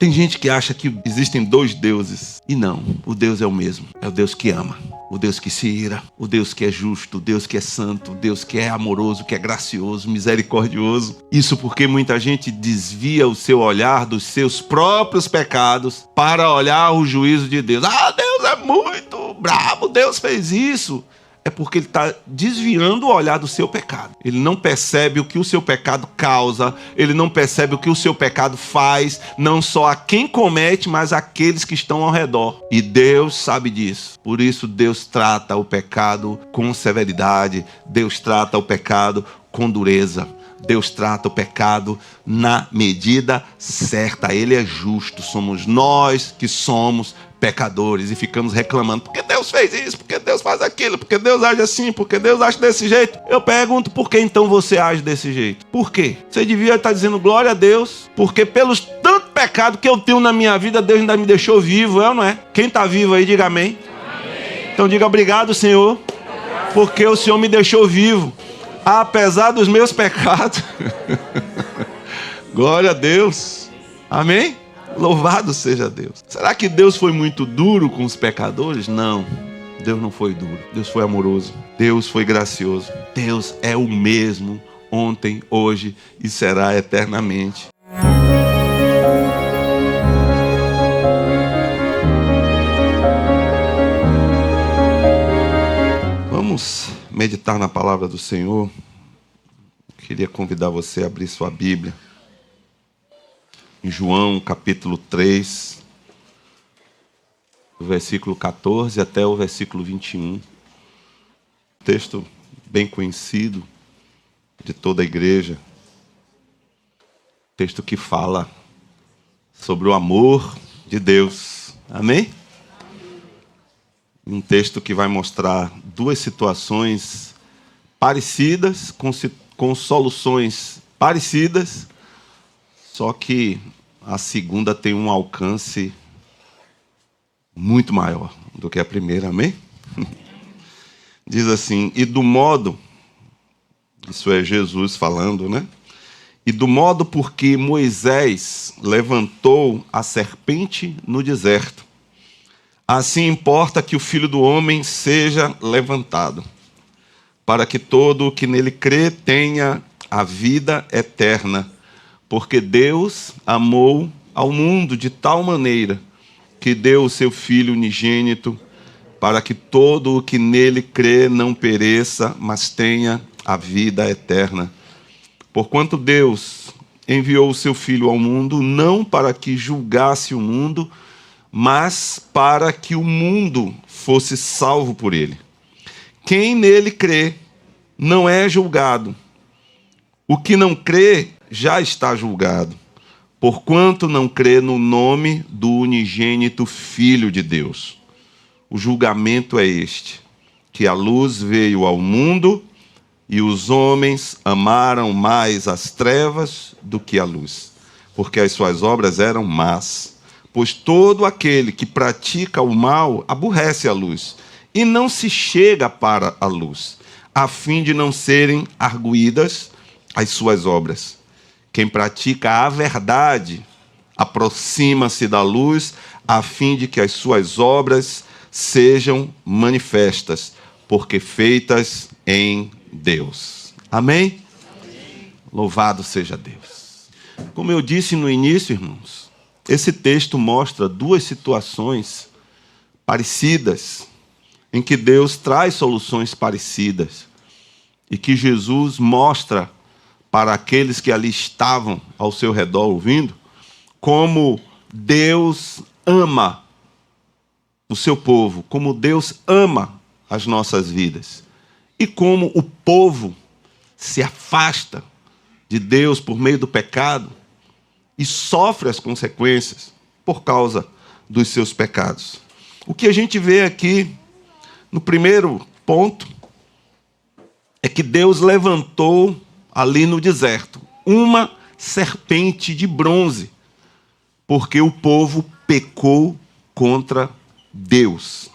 Tem gente que acha que existem dois deuses. E não, o Deus é o mesmo. É o Deus que ama, o Deus que se ira, o Deus que é justo, o Deus que é santo, o Deus que é amoroso, que é gracioso, misericordioso. Isso porque muita gente desvia o seu olhar dos seus próprios pecados para olhar o juízo de Deus. Ah, Deus é muito bravo, Deus fez isso. É porque ele está desviando o olhar do seu pecado. Ele não percebe o que o seu pecado causa. Ele não percebe o que o seu pecado faz. Não só a quem comete, mas àqueles que estão ao redor. E Deus sabe disso. Por isso Deus trata o pecado com severidade. Deus trata o pecado com dureza. Deus trata o pecado na medida certa. Ele é justo. Somos nós que somos pecadores e ficamos reclamando. Porque Deus fez isso? Porque Deus faz aquilo? Porque Deus age assim? Porque Deus age desse jeito? Eu pergunto, por que então você age desse jeito? Por quê? Você devia estar dizendo glória a Deus, porque pelos tanto pecado que eu tenho na minha vida, Deus ainda me deixou vivo, é ou não é? Quem está vivo aí, diga amém. Amém. Então diga obrigado, Senhor, porque o Senhor me deixou vivo, apesar dos meus pecados. Glória a Deus. Amém? Louvado seja Deus. Será que Deus foi muito duro com os pecadores? Não, Deus não foi duro. Deus foi amoroso. Deus foi gracioso. Deus é o mesmo ontem, hoje e será eternamente. Vamos meditar na palavra do Senhor. Queria convidar você a abrir sua Bíblia em João capítulo 3, do versículo 14 até o versículo 21. Texto bem conhecido de toda a igreja. Texto que fala sobre o amor de Deus. Amém? Um texto que vai mostrar duas situações parecidas, com soluções parecidas, só que a segunda tem um alcance muito maior do que a primeira, amém? Diz assim, e do modo, isso é Jesus falando, né? E do modo por que Moisés levantou a serpente no deserto, assim importa que o Filho do Homem seja levantado, para que todo o que nele crê tenha a vida eterna. Porque Deus amou ao mundo de tal maneira que deu o seu Filho unigênito para que todo o que nele crê não pereça, mas tenha a vida eterna. Porquanto Deus enviou o seu Filho ao mundo não para que julgasse o mundo, mas para que o mundo fosse salvo por ele. Quem nele crê não é julgado. O que não crê já está julgado, porquanto não crê no nome do unigênito Filho de Deus. O julgamento é este, que a luz veio ao mundo e os homens amaram mais as trevas do que a luz, porque as suas obras eram más. Pois todo aquele que pratica o mal aborrece a luz e não se chega para a luz, a fim de não serem arguídas as suas obras. Quem pratica a verdade aproxima-se da luz, a fim de que as suas obras sejam manifestas, porque feitas em Deus. Amém? Amém. Louvado seja Deus. Como eu disse no início, irmãos, esse texto mostra duas situações parecidas, em que Deus traz soluções parecidas, e que Jesus mostra para aqueles que ali estavam ao seu redor ouvindo, como Deus ama o seu povo, como Deus ama as nossas vidas, e como o povo se afasta de Deus por meio do pecado e sofre as consequências por causa dos seus pecados. O que a gente vê aqui, no primeiro ponto, é que Deus levantou ali no deserto uma serpente de bronze, porque o povo pecou contra Deus.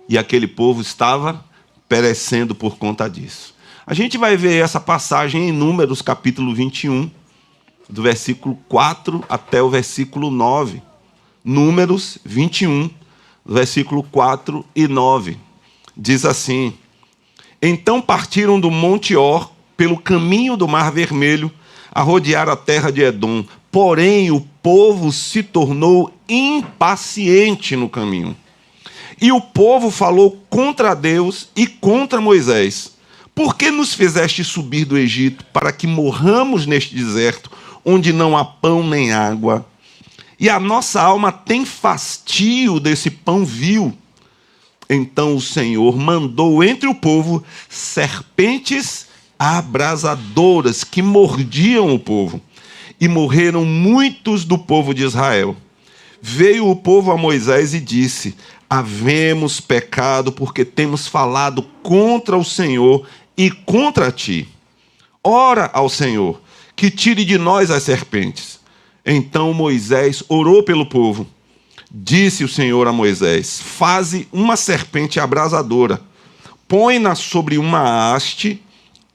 E aquele povo estava perecendo por conta disso. A gente vai ver essa passagem em Números, capítulo 21. do versículo 4 até o versículo 9. Números 21, versículo 4 e 9. Diz assim: Então partiram do Monte Or pelo caminho do Mar Vermelho a rodear a terra de Edom. Porém, o povo se tornou impaciente no caminho. E o povo falou contra Deus e contra Moisés: Por que nos fizeste subir do Egito para que morramos neste deserto, onde não há pão nem água? E a nossa alma tem fastio desse pão vil. Então o Senhor mandou entre o povo serpentes abrasadoras que mordiam o povo. E morreram muitos do povo de Israel. Veio o povo a Moisés e disse: Havemos pecado porque temos falado contra o Senhor e contra ti. Ora ao Senhor, que tire de nós as serpentes. Então Moisés orou pelo povo. Disse o Senhor a Moisés: Faze uma serpente abrasadora, põe-na sobre uma haste,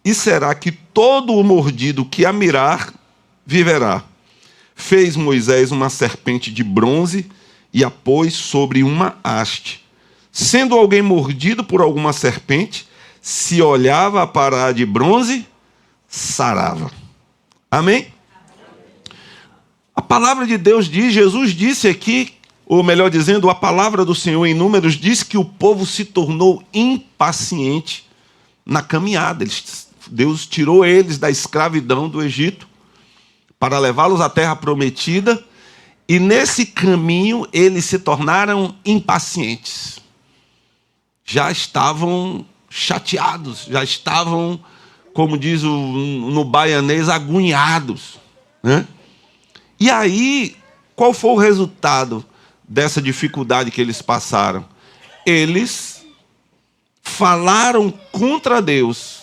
e será que todo o mordido que a mirar viverá. Fez Moisés uma serpente de bronze e a pôs sobre uma haste. Sendo alguém mordido por alguma serpente, se olhava para a de bronze, sarava. Amém? A palavra de Deus diz, Jesus disse aqui, ou melhor dizendo, a palavra do Senhor em Números diz que o povo se tornou impaciente na caminhada. Deus tirou eles da escravidão do Egito para levá-los à terra prometida, e nesse caminho eles se tornaram impacientes. Já estavam chateados, já estavam, como diz no baianês, agoniados, né? E aí, qual foi o resultado dessa dificuldade que eles passaram? Eles falaram contra Deus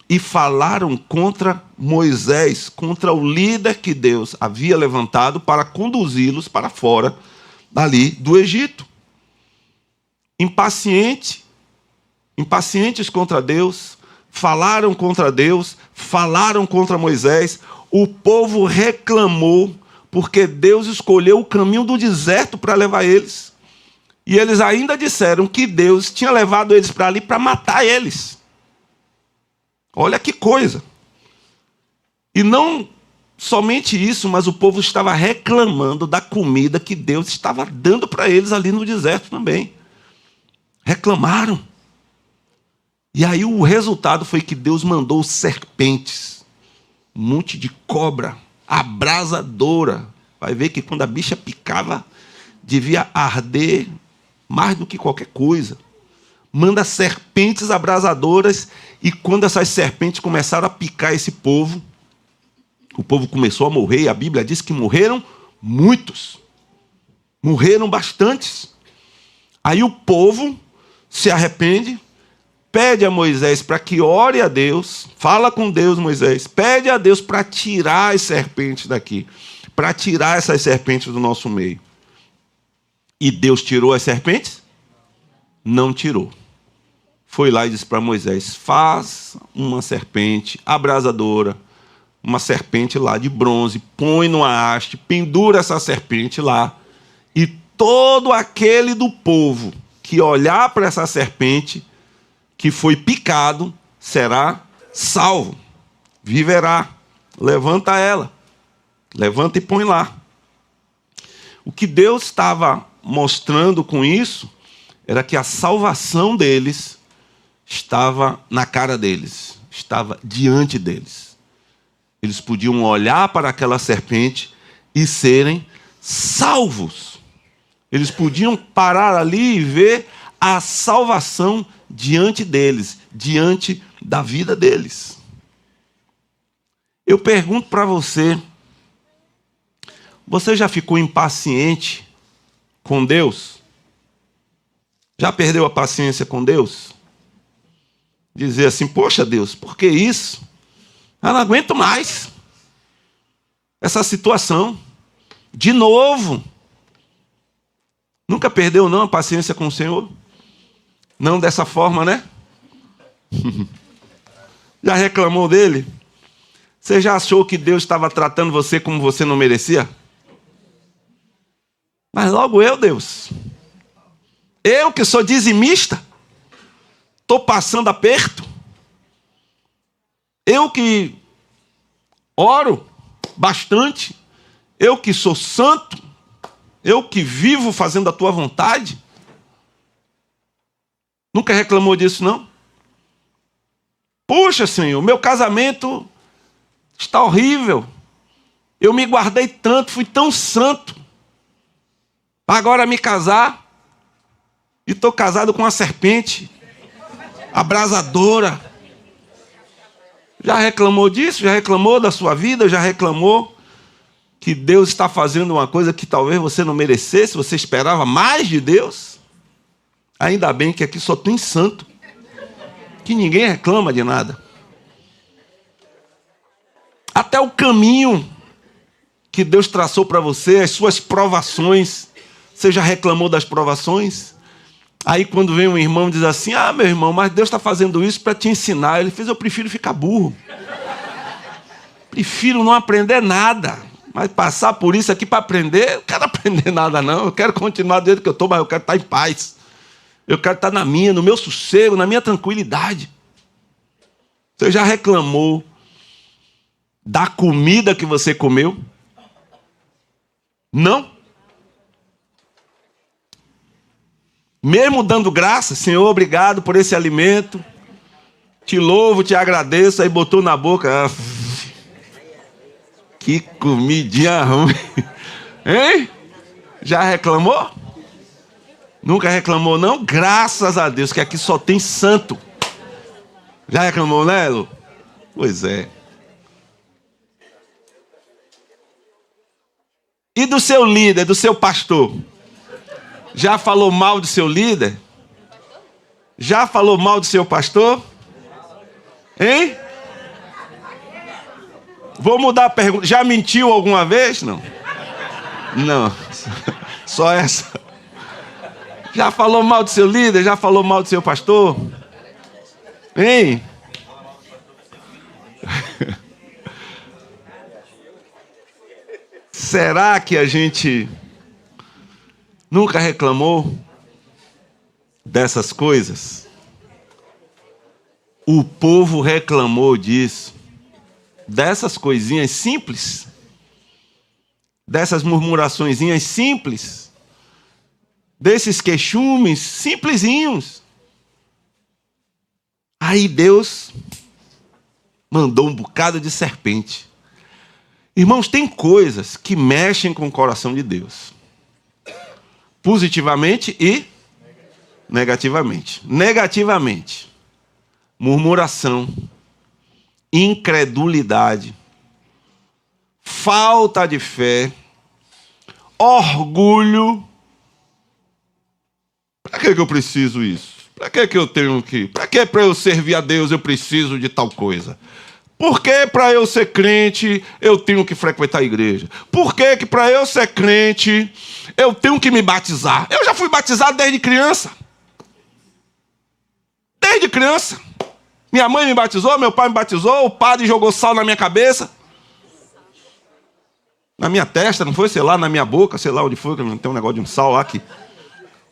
e falaram contra Moisés, contra o líder que Deus havia levantado para conduzi-los para fora dali do Egito. Impacientes contra Deus, falaram contra Deus, falaram contra Moisés. O povo reclamou porque Deus escolheu o caminho do deserto para levar eles. E eles ainda disseram que Deus tinha levado eles para ali para matar eles. Olha que coisa. E não somente isso, mas o povo estava reclamando da comida que Deus estava dando para eles ali no deserto também. Reclamaram. E aí o resultado foi que Deus mandou serpentes, um monte de cobra abrasadora. Vai ver que quando a bicha picava, devia arder mais do que qualquer coisa. Manda serpentes abrasadoras, e quando essas serpentes começaram a picar esse povo, o povo começou a morrer, e a Bíblia diz que morreram muitos. Morreram bastantes. Aí o povo se arrepende, pede a Moisés para que ore a Deus, fala com Deus, Moisés, pede a Deus para tirar as serpentes daqui, para tirar essas serpentes do nosso meio. E Deus tirou as serpentes? Não tirou. Foi lá e disse para Moisés: faz uma serpente abrasadora, uma serpente lá de bronze, põe numa haste, pendura essa serpente lá, e todo aquele do povo que olhar para essa serpente que foi picado será salvo, viverá. Levanta ela, levanta e põe lá. O que Deus estava mostrando com isso era que a salvação deles estava na cara deles, estava diante deles. Eles podiam olhar para aquela serpente e serem salvos. Eles podiam parar ali e ver a salvação diante deles, diante da vida deles. Eu pergunto para você: você já ficou impaciente com Deus? Já perdeu a paciência com Deus? Dizer assim: poxa Deus, por que isso? Eu não aguento mais essa situação. De novo. Nunca perdeu não a paciência com o Senhor? Não dessa forma, né? Já reclamou dele? Você já achou que Deus estava tratando você como você não merecia? Mas logo eu, Deus. Eu que sou dizimista. Estou passando aperto. Eu que oro bastante. Eu que sou santo. Eu que vivo fazendo a tua vontade. Nunca reclamou disso, não? Puxa, Senhor, meu casamento está horrível. Eu me guardei tanto, fui tão santo. Agora me casar. E estou casado com uma serpente abrasadora. Já reclamou disso? Já reclamou da sua vida? Já reclamou que Deus está fazendo uma coisa que talvez você não merecesse? Você esperava mais de Deus? Ainda bem que aqui só tem santo. Que ninguém reclama de nada. Até o caminho que Deus traçou para você, as suas provações. Você já reclamou das provações? Aí quando vem um irmão e diz assim, meu irmão, mas Deus está fazendo isso para te ensinar. Ele fez, eu prefiro ficar burro. Prefiro não aprender nada. Mas passar por isso aqui para aprender, eu não quero aprender nada não. Eu quero continuar do jeito que eu estou, mas eu quero estar em paz. Eu quero estar no meu sossego, na minha tranquilidade. Você já reclamou da comida que você comeu? Não? Mesmo dando graça, Senhor, obrigado por esse alimento. Te louvo, te agradeço. Aí botou na boca. Que comidinha ruim. Hein? Já reclamou? Nunca reclamou, não? Graças a Deus, que aqui só tem santo. Já reclamou, né, Lu? Pois é. E do seu líder, do seu pastor? Já falou mal do seu líder? Já falou mal do seu pastor? Hein? Vou mudar a pergunta. Já mentiu alguma vez? Não. Não. Só essa. Já falou mal do seu líder? Já falou mal do seu pastor? Hein? Será que a gente nunca reclamou dessas coisas? O povo reclamou disso. Dessas coisinhas simples. Dessas murmuraçõezinhas simples. Desses queixumes simplesinhos. Aí Deus mandou um bocado de serpente. Irmãos, tem coisas que mexem com o coração de Deus. Positivamente e negativamente. Negativamente. Murmuração. Incredulidade. Falta de fé. Orgulho. Para que eu preciso isso? Para que eu tenho que... Para que para eu servir a Deus eu preciso de tal coisa? Por que para eu ser crente eu tenho que frequentar a igreja? Por que para eu ser crente eu tenho que me batizar? Eu já fui batizado desde criança. Desde criança. Minha mãe me batizou, meu pai me batizou, o padre jogou sal na minha cabeça. Na minha testa, não foi? Sei lá, na minha boca, sei lá onde foi, que tem um negócio de um sal lá que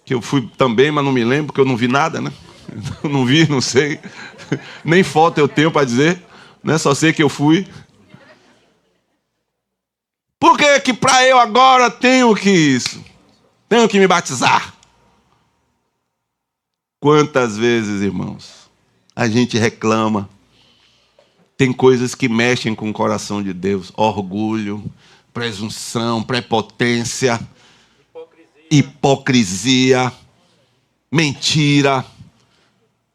eu fui também, mas não me lembro, porque eu não vi nada, né? Eu não vi, não sei. Nem foto eu tenho para dizer. Né? Só sei que eu fui. Por que para eu agora tenho que isso? Tenho que me batizar? Quantas vezes, irmãos, a gente reclama. Tem coisas que mexem com o coração de Deus. Orgulho, presunção, prepotência, hipocrisia, mentira,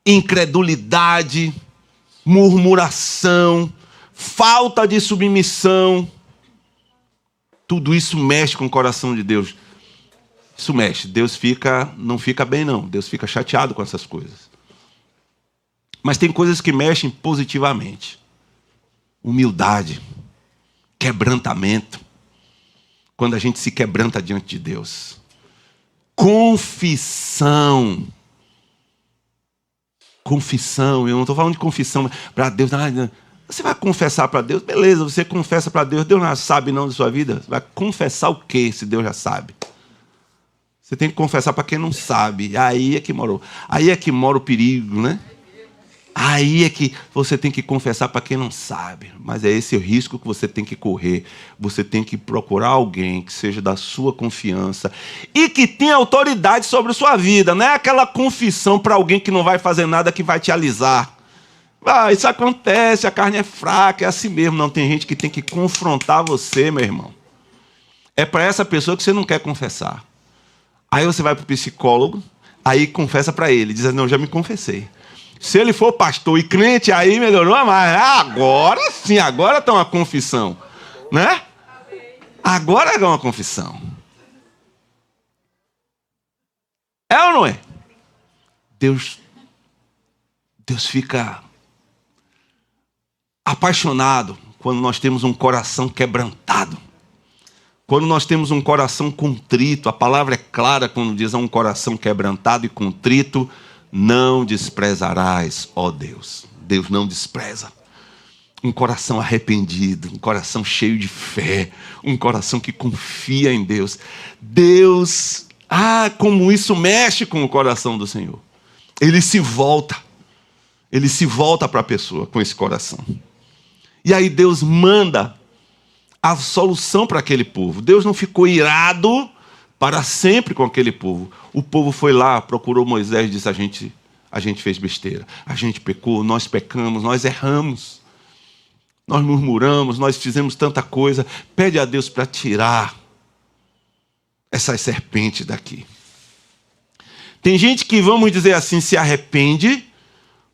incredulidade, murmuração, falta de submissão. Tudo isso mexe com o coração de Deus. Isso mexe. Deus não fica bem, não. Deus fica chateado com essas coisas. Mas tem coisas que mexem positivamente. Humildade, quebrantamento. Quando a gente se quebranta diante de Deus. Confissão. Confissão, eu não estou falando de confissão para Deus. Você vai confessar para Deus? Beleza, você confessa para Deus. Deus não sabe não da sua vida? Você vai confessar o quê, se Deus já sabe? Você tem que confessar para quem não sabe. Aí é que mora o perigo, né? Aí é que você tem que confessar para quem não sabe. Mas é esse o risco que você tem que correr. Você tem que procurar alguém que seja da sua confiança e que tenha autoridade sobre a sua vida. Não é aquela confissão para alguém que não vai fazer nada, que vai te alisar. Isso acontece, a carne é fraca, é assim mesmo. Não, tem gente que tem que confrontar você, meu irmão. É para essa pessoa que você não quer confessar. Aí você vai para o psicólogo, aí confessa para ele, diz: não, já me confessei. Se ele for pastor e crente, aí melhorou mais. Agora sim, agora está uma confissão. Né? Agora é uma confissão. É ou não é? Deus fica apaixonado quando nós temos um coração quebrantado. Quando nós temos um coração contrito. A palavra é clara quando diz: um coração quebrantado e contrito não desprezarás, ó Deus. Deus não despreza. Um coração arrependido, um coração cheio de fé, um coração que confia em Deus. Deus, como isso mexe com o coração do Senhor. Ele se volta para a pessoa com esse coração. E aí Deus manda a solução para aquele povo. Deus não ficou irado para sempre com aquele povo. O povo foi lá, procurou Moisés e disse: a gente fez besteira, a gente pecou, nós pecamos, nós erramos, nós murmuramos, nós fizemos tanta coisa. Pede a Deus para tirar essas serpentes daqui. Tem gente que, vamos dizer assim, se arrepende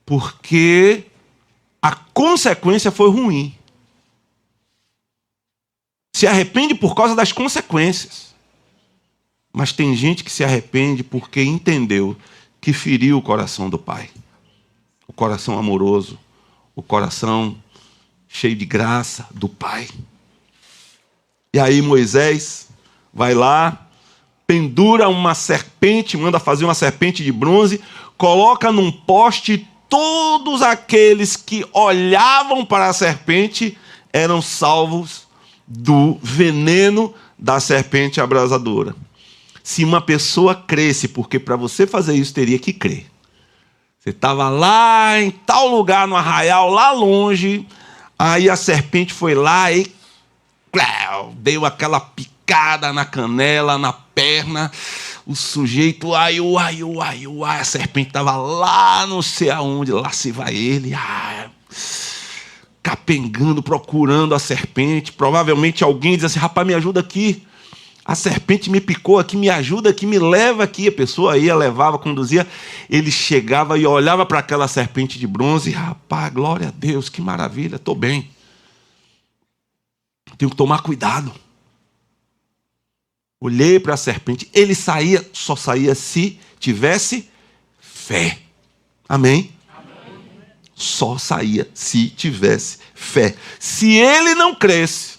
porque a consequência foi ruim. Se arrepende por causa das consequências. Mas tem gente que se arrepende porque entendeu que feriu o coração do Pai. O coração amoroso, o coração cheio de graça do Pai. E aí Moisés vai lá, pendura uma serpente, manda fazer uma serpente de bronze, coloca num poste. Todos aqueles que olhavam para a serpente eram salvos do veneno da serpente abrasadora. Se uma pessoa cresce, porque para você fazer isso teria que crer. Você estava lá em tal lugar, no arraial, lá longe, aí a serpente foi lá e deu aquela picada na canela, na perna. O sujeito, a serpente estava lá, não sei aonde, lá se vai ele, capengando, procurando a serpente. Provavelmente alguém diz assim: rapaz, me ajuda aqui. A serpente me picou aqui, me ajuda aqui, me leva aqui. A pessoa ia, levava, conduzia. Ele chegava e olhava para aquela serpente de bronze. Rapaz, glória a Deus, que maravilha, estou bem. Tenho que tomar cuidado. Olhei para a serpente. Ele só saía se tivesse fé. Amém? Só saía se tivesse fé. Se ele não cresce,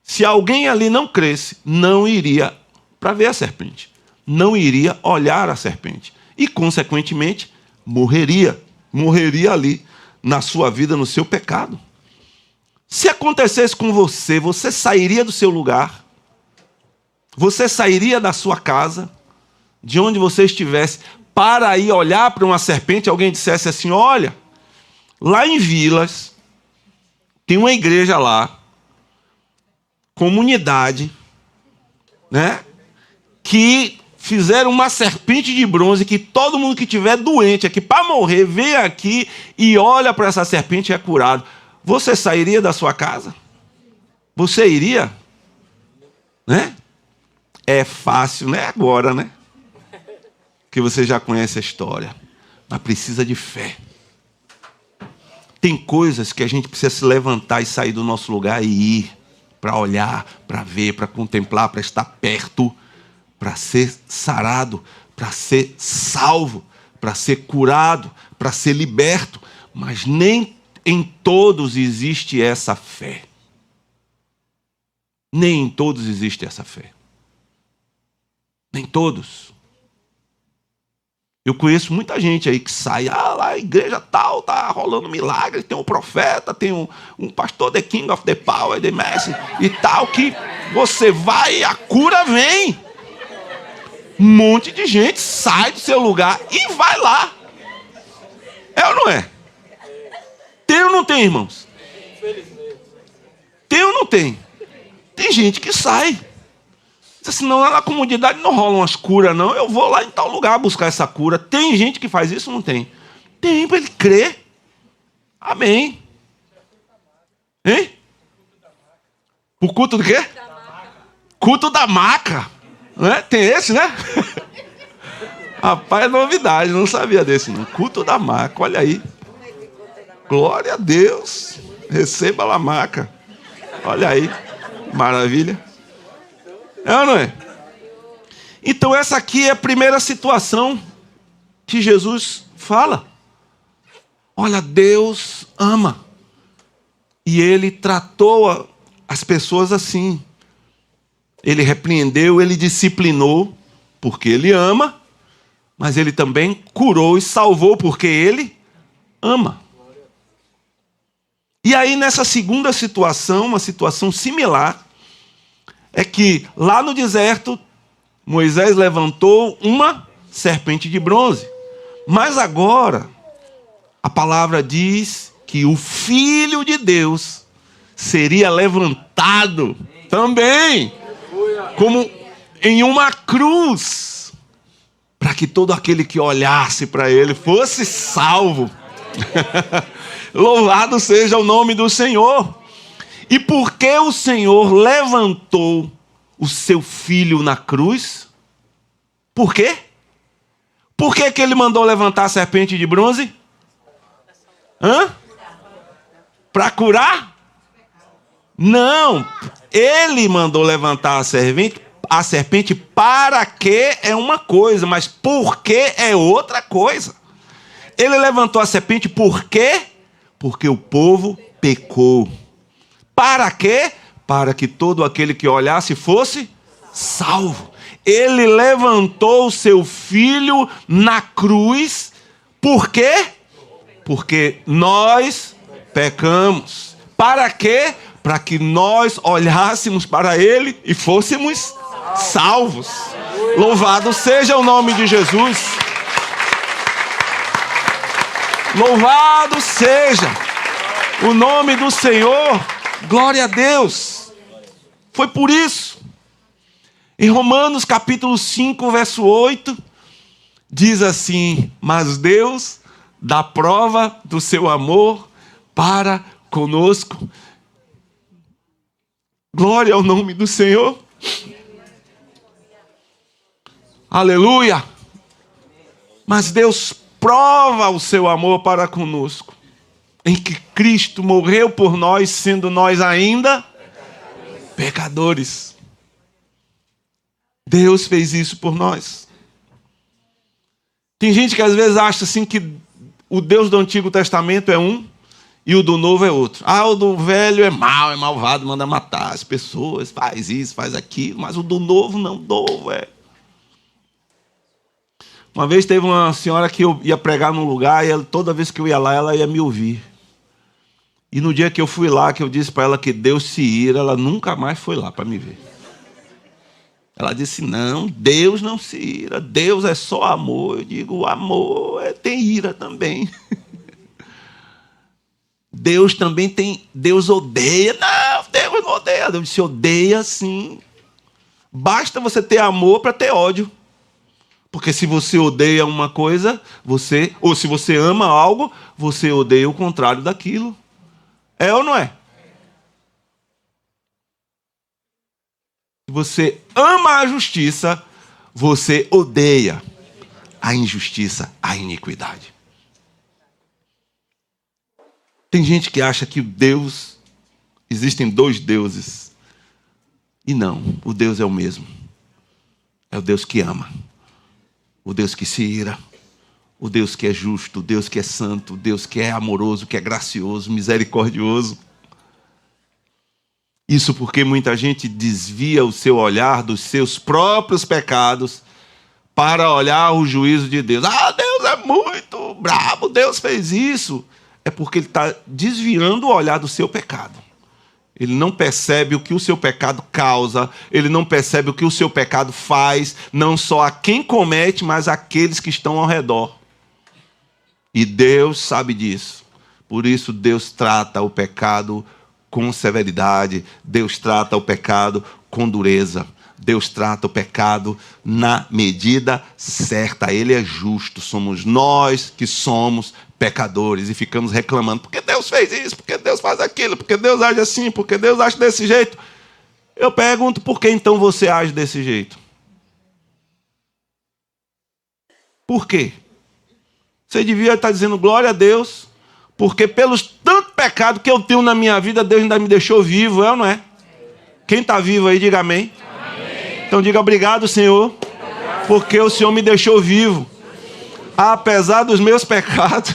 se alguém ali não cresce, não iria para ver a serpente. Não iria olhar a serpente. E, consequentemente, morreria. Morreria ali, na sua vida, no seu pecado. Se acontecesse com você, você sairia do seu lugar, você sairia da sua casa, de onde você estivesse, para ir olhar para uma serpente, alguém dissesse assim: olha, lá em Vilas, tem uma igreja lá, comunidade, né, que fizeram uma serpente de bronze, que todo mundo que estiver doente aqui, para morrer, vem aqui e olha para essa serpente e é curado. Você sairia da sua casa? Você iria? Né? É fácil, não é agora, né? Porque você já conhece a história. Mas precisa de fé. Tem coisas que a gente precisa se levantar e sair do nosso lugar e ir para olhar, para ver, para contemplar, para estar perto, para ser sarado, para ser salvo, para ser curado, para ser liberto. Mas nem em todos existe essa fé. Nem em todos existe essa fé. Nem todos. Eu conheço muita gente aí que sai, lá a igreja tal, tá rolando milagre, tem um profeta, tem um pastor, the king of the power, the messi e tal, que você vai e a cura vem. Um monte de gente sai do seu lugar e vai lá. É ou não é? Tem ou não tem, irmãos? Tem ou não tem? Tem gente que sai. Diz assim, não, lá na comunidade não rolam umas curas, não. Eu vou lá em tal lugar buscar essa cura. Tem gente que faz isso ou não tem? Tem, para ele crer. Amém. Hein? O culto do quê? Culto da maca. Né? Tem esse, né? Rapaz, é novidade, não sabia desse não. Culto da maca, olha aí. Glória a Deus. Receba a maca. Olha aí. Maravilha. É ou não é? Então essa aqui é a primeira situação que Jesus fala. Olha, Deus ama. E Ele tratou as pessoas assim. Ele repreendeu, Ele disciplinou, porque Ele ama. Mas Ele também curou e salvou, porque Ele ama. E aí nessa segunda situação, uma situação similar, é que lá no deserto, Moisés levantou uma serpente de bronze. Mas agora, a palavra diz que o Filho de Deus seria levantado também, como em uma cruz, para que todo aquele que olhasse para ele fosse salvo. Louvado seja o nome do Senhor. E por que o Senhor levantou o seu filho na cruz? Por quê? Por que que ele mandou levantar a serpente de bronze? Para curar? Não. Ele mandou levantar a serpente para que é uma coisa, mas por que é outra coisa. Ele levantou a serpente por quê? Porque o povo pecou. Para quê? Para que todo aquele que olhasse fosse salvo. Ele levantou o seu filho na cruz. Por quê? Porque nós pecamos. Para quê? Para que nós olhássemos para ele e fôssemos salvos. Louvado seja o nome de Jesus. Louvado seja o nome do Senhor. Glória a Deus. Foi por isso. Em Romanos capítulo 5, verso 8, diz assim: mas Deus dá prova do seu amor para conosco. Glória ao nome do Senhor. Aleluia. Mas Deus prova o seu amor para conosco, em que Cristo morreu por nós, sendo nós ainda pecadores. Deus fez isso por nós. Tem gente que às vezes acha assim que o Deus do Antigo Testamento é um e o do Novo é outro. O do velho é mau, é malvado, manda matar as pessoas, faz isso, faz aquilo, mas o do novo não, novo é. Uma vez teve uma senhora que eu ia pregar num lugar e toda vez que eu ia lá, ela ia me ouvir. E no dia que eu fui lá, que eu disse para ela que Deus se ira, ela nunca mais foi lá para me ver. Ela disse, não, Deus não se ira, Deus é só amor. Eu digo, o amor tem ira também. Deus também tem, Deus odeia. Não, Deus não odeia, Deus se odeia sim. Basta você ter amor para ter ódio. Porque se você odeia uma coisa, ou se você ama algo, você odeia o contrário daquilo. É ou não é? Se você ama a justiça, você odeia a injustiça, a iniquidade. Tem gente que acha que existem dois deuses. E não, o Deus é o mesmo. É o Deus que ama. O Deus que se ira, o Deus que é justo, o Deus que é santo, o Deus que é amoroso, que é gracioso, misericordioso. Isso porque muita gente desvia o seu olhar dos seus próprios pecados para olhar o juízo de Deus. Ah, Deus é muito brabo, Deus fez isso. É porque ele está desviando o olhar do seu pecado. Ele não percebe o que o seu pecado causa, ele não percebe o que o seu pecado faz, não só a quem comete, mas àqueles que estão ao redor. E Deus sabe disso. Por isso Deus trata o pecado com severidade, Deus trata o pecado com dureza, Deus trata o pecado na medida certa. Ele é justo, somos nós que somos pecadores e ficamos reclamando, porque Deus fez isso, porque Deus faz aquilo, porque Deus age assim, porque Deus age desse jeito. Eu pergunto, por que então você age desse jeito? Por quê? Você devia estar dizendo glória a Deus, porque pelos tanto pecado que eu tenho na minha vida, Deus ainda me deixou vivo, é ou não é? Quem está vivo aí, diga amém. Então diga obrigado, Senhor, porque o Senhor me deixou vivo, apesar dos meus pecados.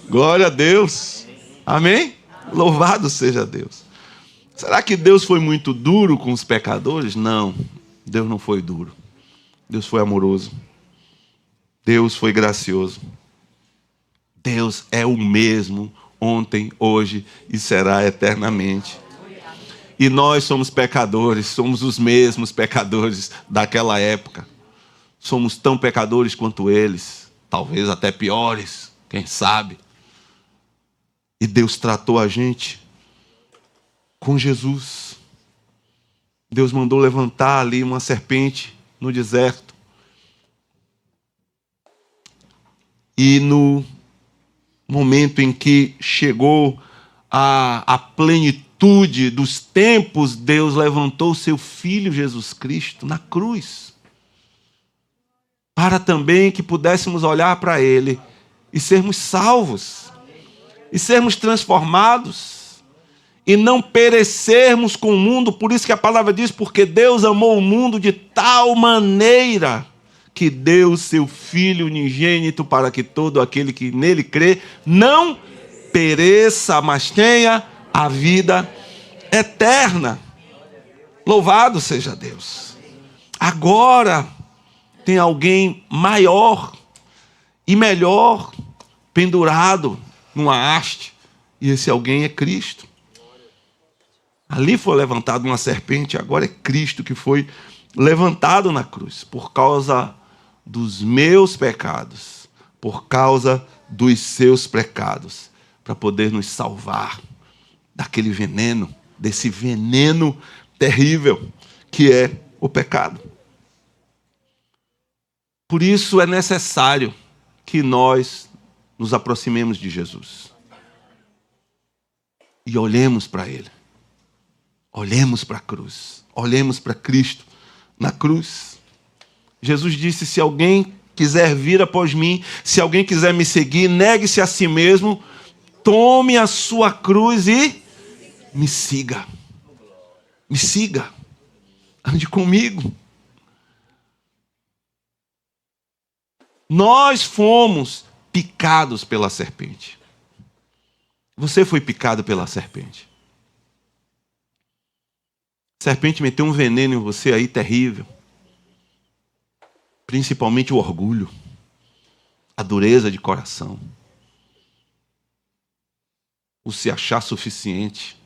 Glória a Deus. Amém? Louvado seja Deus. Será que Deus foi muito duro com os pecadores? Não, Deus não foi duro. Deus foi amoroso. Deus foi gracioso. Deus é o mesmo ontem, hoje e será eternamente. E nós somos pecadores, somos os mesmos pecadores daquela época. Somos tão pecadores quanto eles, talvez até piores, quem sabe. E Deus tratou a gente com Jesus. Deus mandou levantar ali uma serpente no deserto. E no momento em que chegou a plenitude dos tempos, Deus levantou o seu Filho Jesus Cristo na cruz, para também que pudéssemos olhar para Ele e sermos salvos, e sermos transformados, e não perecermos com o mundo. Por isso que a palavra diz, porque Deus amou o mundo de tal maneira que deu o seu Filho unigênito, para que todo aquele que nele crê não pereça, mas tenha a vida eterna. Louvado seja Deus. Agora tem alguém maior e melhor pendurado numa haste, e esse alguém é Cristo. Ali foi levantada uma serpente, agora é Cristo que foi levantado na cruz, por causa dos meus pecados, por causa dos seus pecados, para poder nos salvar daquele veneno, desse veneno terrível que é o pecado. Por isso é necessário que nós nos aproximemos de Jesus e olhemos para Ele, olhemos para a cruz, olhemos para Cristo na cruz. Jesus disse: se alguém quiser vir após mim, se alguém quiser me seguir, negue-se a si mesmo, tome a sua cruz e me siga. Me siga. Ande comigo. Nós fomos picados pela serpente. Você foi picado pela serpente. A serpente meteu um veneno em você aí terrível. Principalmente o orgulho, a dureza de coração, o se achar suficiente,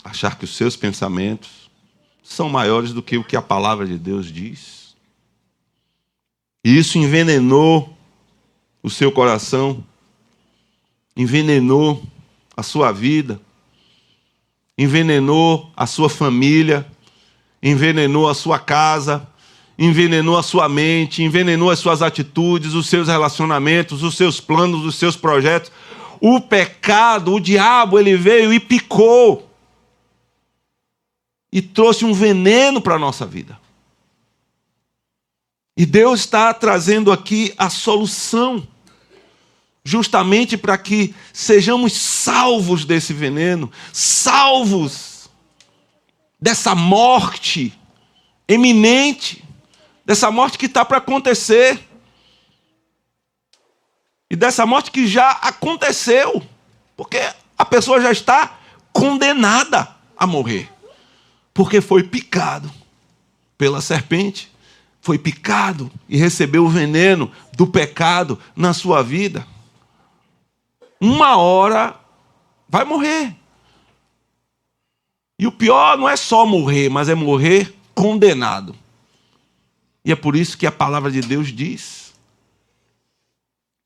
achar que os seus pensamentos são maiores do que o que a palavra de Deus diz. E isso envenenou o seu coração, envenenou a sua vida, envenenou a sua família, envenenou a sua casa, envenenou a sua mente, envenenou as suas atitudes, os seus relacionamentos, os seus planos, os seus projetos. O pecado, o diabo, ele veio e picou e trouxe um veneno para a nossa vida. E Deus está trazendo aqui a solução, justamente para que sejamos salvos desse veneno, salvos dessa morte eminente, dessa morte que está para acontecer. E dessa morte que já aconteceu. Porque a pessoa já está condenada a morrer. Porque foi picado pela serpente. foi picado e recebeu o veneno do pecado na sua vida, uma hora vai morrer. E o pior não é só morrer, mas é morrer condenado. E é por isso que a palavra de Deus diz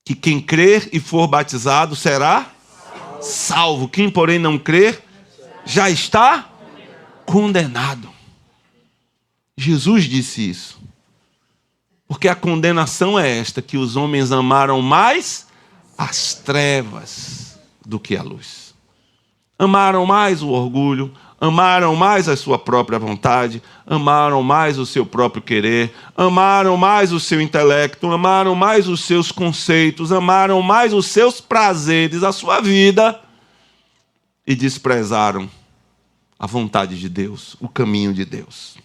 que quem crer e for batizado será salvo. Quem, porém, não crer já está condenado. Jesus disse isso. Porque a condenação é esta, que os homens amaram mais as trevas do que a luz. Amaram mais o orgulho, amaram mais a sua própria vontade, amaram mais o seu próprio querer, amaram mais o seu intelecto, amaram mais os seus conceitos, amaram mais os seus prazeres, a sua vida, e desprezaram a vontade de Deus, o caminho de Deus.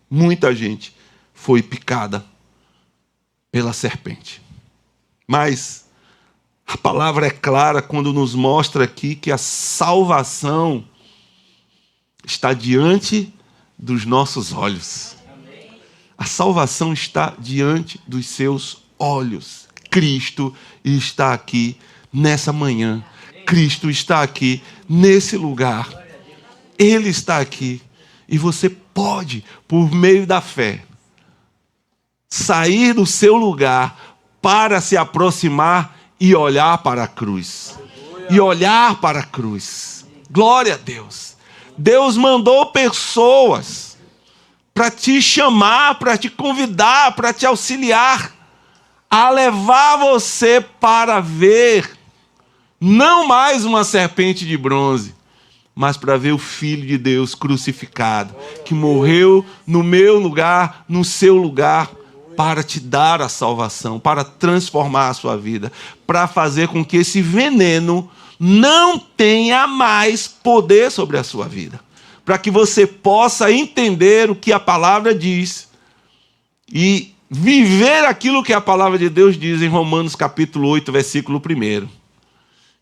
Muita gente foi picada pela serpente. Mas a palavra é clara quando nos mostra aqui que a salvação está diante dos nossos olhos. A salvação está diante dos seus olhos. Cristo está aqui nessa manhã. Cristo está aqui nesse lugar. Ele está aqui. E você pode, por meio da fé, sair do seu lugar para se aproximar e olhar para a cruz. E olhar para a cruz. Glória a Deus. Deus mandou pessoas para te chamar, para te convidar, para te auxiliar, a levar você para ver, não mais uma serpente de bronze, mas para ver o Filho de Deus crucificado, que morreu no meu lugar, no seu lugar, para te dar a salvação, para transformar a sua vida, para fazer com que esse veneno não tenha mais poder sobre a sua vida, para que você possa entender o que a palavra diz e viver aquilo que a palavra de Deus diz em Romanos capítulo 8, versículo 1,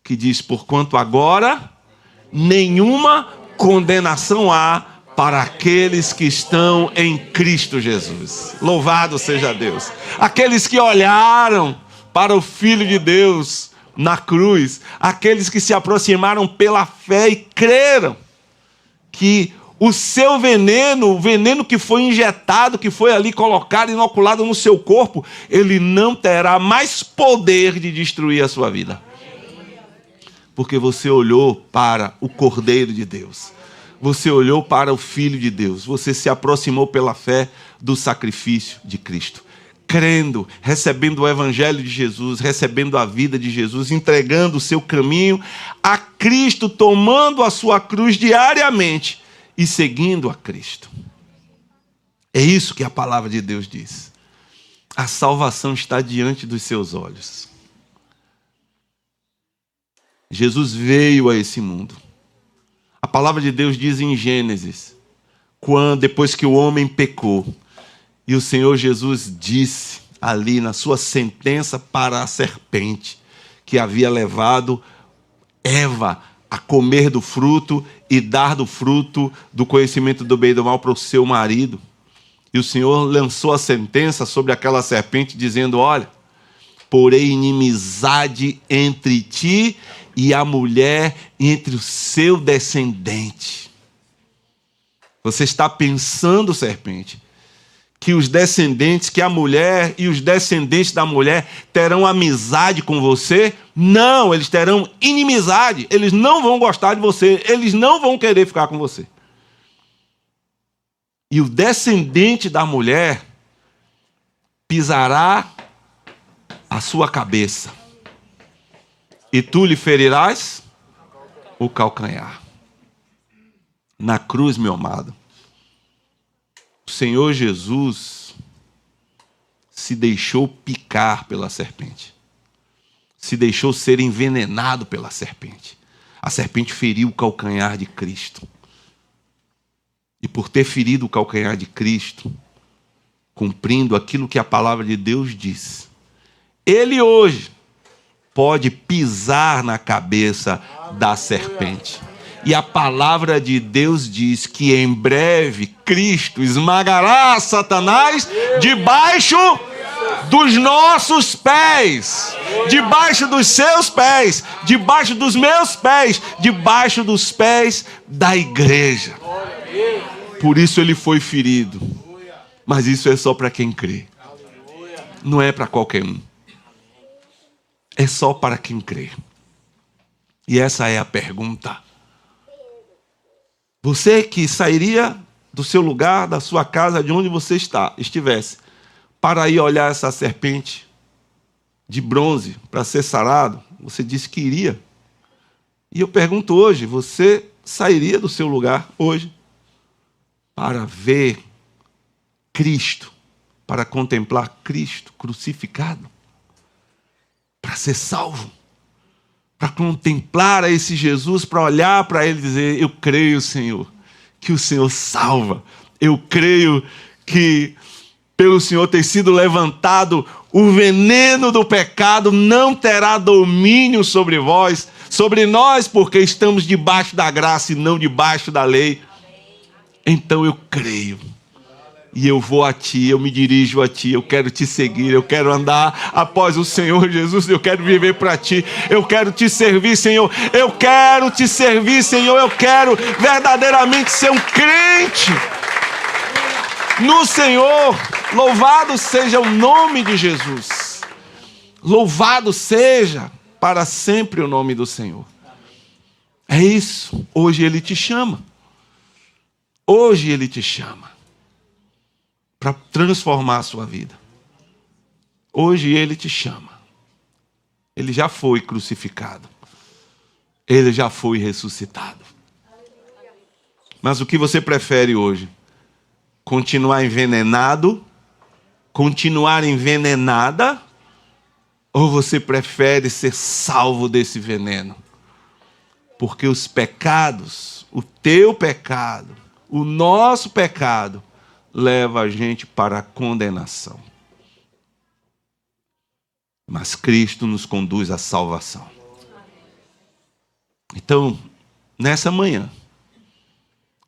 que diz: porquanto agora nenhuma condenação há para aqueles que estão em Cristo Jesus. Louvado seja Deus. Aqueles que olharam para o Filho de Deus na cruz, aqueles que se aproximaram pela fé e creram que o seu veneno, o veneno que foi injetado, que foi ali colocado, inoculado no seu corpo, ele não terá mais poder de destruir a sua vida. Porque você olhou para o Cordeiro de Deus. Você olhou para o Filho de Deus. Você se aproximou pela fé do sacrifício de Cristo. Crendo, recebendo o Evangelho de Jesus, recebendo a vida de Jesus, entregando o seu caminho a Cristo, tomando a sua cruz diariamente e seguindo a Cristo. É isso que a palavra de Deus diz. A salvação está diante dos seus olhos. Jesus veio a esse mundo. A palavra de Deus diz em Gênesis, depois que o homem pecou, e o Senhor Jesus disse ali na sua sentença para a serpente, que havia levado Eva a comer do fruto e dar do fruto do conhecimento do bem e do mal para o seu marido. E o Senhor lançou a sentença sobre aquela serpente, dizendo: olha, porém inimizade entre ti e a mulher, entre o seu descendente. Você está pensando, serpente, que os descendentes, que a mulher e os descendentes da mulher terão amizade com você? Não, eles terão inimizade. Eles não vão gostar de você. Eles não vão querer ficar com você. E o descendente da mulher pisará a sua cabeça, e tu lhe ferirás o calcanhar. Na cruz, meu amado, o Senhor Jesus se deixou picar pela serpente. Se deixou ser envenenado pela serpente. A serpente feriu o calcanhar de Cristo. E por ter ferido o calcanhar de Cristo, cumprindo aquilo que a palavra de Deus diz, ele hoje pode pisar na cabeça da serpente. E a palavra de Deus diz que em breve Cristo esmagará Satanás debaixo dos nossos pés, debaixo dos seus pés, debaixo dos meus pés, debaixo dos pés da igreja. Por isso ele foi ferido. Mas isso é só para quem crê. Não é para qualquer um. É só para quem crê. E essa é a pergunta. Você que sairia do seu lugar, da sua casa, de onde você estivesse, para ir olhar essa serpente de bronze para ser sarado, você disse que iria. E eu pergunto hoje, você sairia do seu lugar hoje para ver Cristo, para contemplar Cristo crucificado, para ser salvo, para contemplar a esse Jesus, para olhar para ele e dizer: eu creio, Senhor, que o Senhor salva, eu creio que pelo Senhor ter sido levantado, o veneno do pecado não terá domínio sobre vós, sobre nós, porque estamos debaixo da graça e não debaixo da lei. Então eu creio. E eu vou a Ti, eu me dirijo a Ti, eu quero Te seguir, eu quero andar após o Senhor Jesus, eu quero viver para Ti, eu quero Te servir, Senhor, eu quero Te servir, Senhor, eu quero verdadeiramente ser um crente no Senhor. Louvado seja o nome de Jesus, louvado seja para sempre o nome do Senhor. É isso, hoje Ele te chama, hoje Ele te chama para transformar a sua vida. Hoje Ele te chama. Ele já foi crucificado. Ele já foi ressuscitado. Mas o que você prefere hoje? Continuar envenenado? Continuar envenenada? Ou você prefere ser salvo desse veneno? Porque os pecados, o teu pecado, o nosso pecado, leva a gente para a condenação. Mas Cristo nos conduz à salvação. Então, nessa manhã,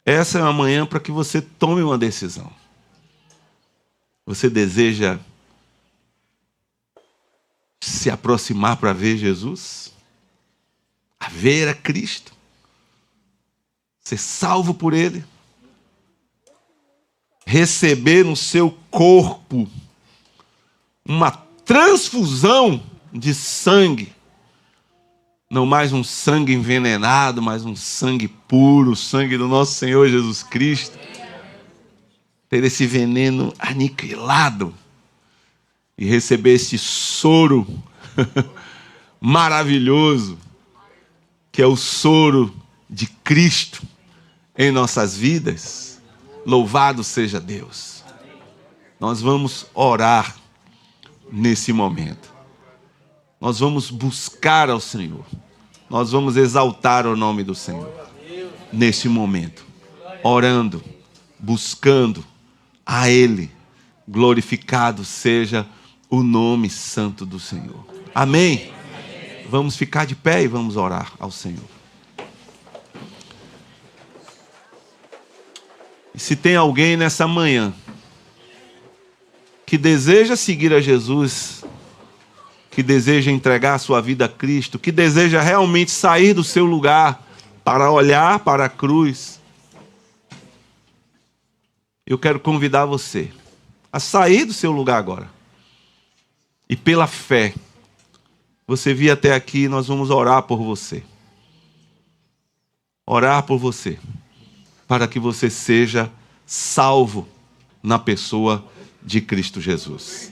essa é uma manhã para que você tome uma decisão. Você deseja se aproximar para ver Jesus? A ver a Cristo? Ser salvo por Ele? Receber no seu corpo uma transfusão de sangue, não mais um sangue envenenado, mas um sangue puro, o sangue do nosso Senhor Jesus Cristo, ter esse veneno aniquilado e receber esse soro maravilhoso, que é o soro de Cristo em nossas vidas. Louvado seja Deus. Nós vamos orar nesse momento. Nós vamos buscar ao Senhor. Nós vamos exaltar o nome do Senhor. Nesse momento. Orando, buscando a Ele. Glorificado seja o nome santo do Senhor. Amém? Vamos ficar de pé e vamos orar ao Senhor. E se tem alguém nessa manhã que deseja seguir a Jesus, que deseja entregar a sua vida a Cristo, que deseja realmente sair do seu lugar para olhar para a cruz, eu quero convidar você a sair do seu lugar agora. E pela fé, você vir até aqui e nós vamos orar por você. Orar por você, para que você seja salvo na pessoa de Cristo Jesus.